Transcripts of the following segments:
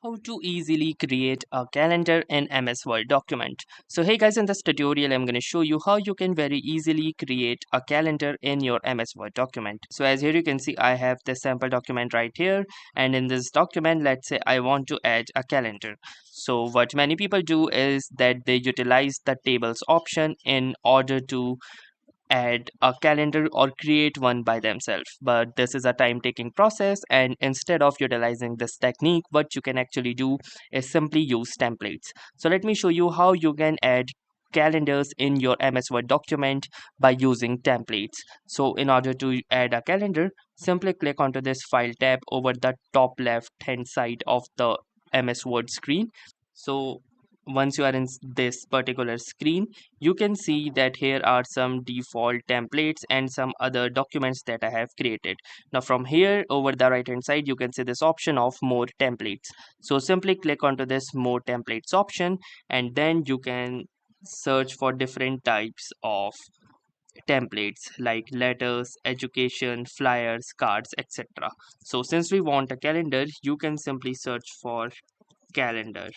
How to easily create a calendar in MS Word document. So hey guys, in this tutorial I'm going to show you how you can very easily create a calendar in your MS Word document. So as here you can see, I have this sample document right here, and in this document, let's say I want to add a calendar. So what many people do is that they utilize the tables option in order to add a calendar or create one by themselves, but this is a time taking process, and instead of utilizing this technique, what you can actually do is simply use templates. So let me show you how you can add calendars in your MS Word document by using templates. So in order to add a calendar, simply click onto this file tab over the top left hand side of the MS Word screen. So once you are in this particular screen, you can see that here are some default templates and some other documents that I have created. Now from here over the right hand side, you can see this option of more templates. So simply click onto this more templates option, and then you can search for different types of templates like letters, education, flyers, cards, etc. So since we want a calendar, you can simply search for calendar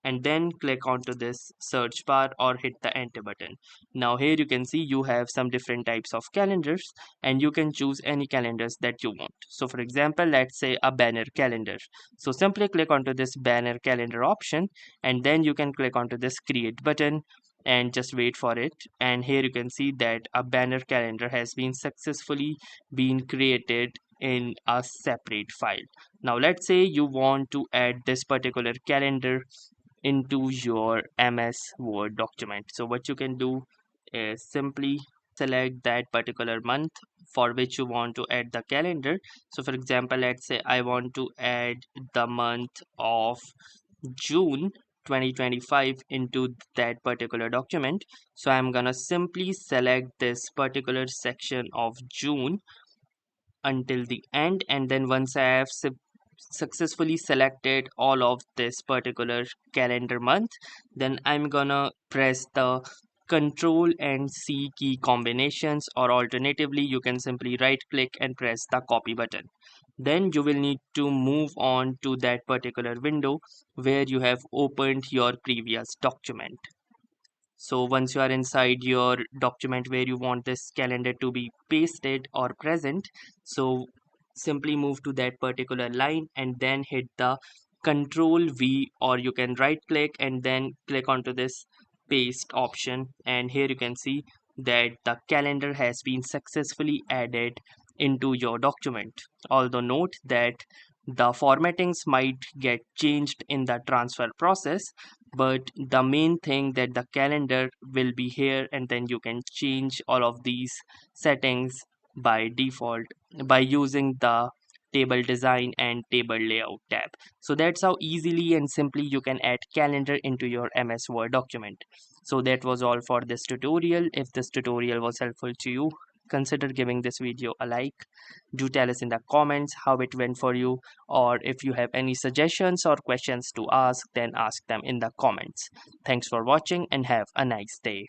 and then click onto this search bar or hit the enter button. Now here you can see you have some different types of calendars, and you can choose any calendars that you want. So for example, let's say a banner calendar. So simply click onto this banner calendar option, and then you can click onto this create button and just wait for it. And here you can see that a banner calendar has been successfully been created in a separate file. Now let's say you want to add this particular calendar into your MS Word document. So what you can do is simply select that particular month for which you want to add the calendar. So for example, let's say I want to add the month of June 2025 into that particular document. So I'm gonna simply select this particular section of June until the end, and then once I have successfully selected all of this particular calendar month, then I'm gonna press the Control and C key combinations, or alternatively you can simply right click and press the copy button. Then you will need to move on to that particular window where you have opened your previous document. So once you are inside your document where you want this calendar to be pasted or present, so simply move to that particular line and then hit the Control V, or you can right click and then click onto this paste option, and here you can see that the calendar has been successfully added into your document. Although note that the formattings might get changed in the transfer process, but the main thing that the calendar will be here, and then you can change all of these settings by default by using the table design and table layout tab. So that's how easily and simply you can add calendar into your MS Word document. So that was all for this tutorial. If this tutorial was helpful to you, consider giving this video a like. Do tell us in the comments how it went for you, or if you have any suggestions or questions to ask, then ask them in the comments. Thanks for watching and have a nice day.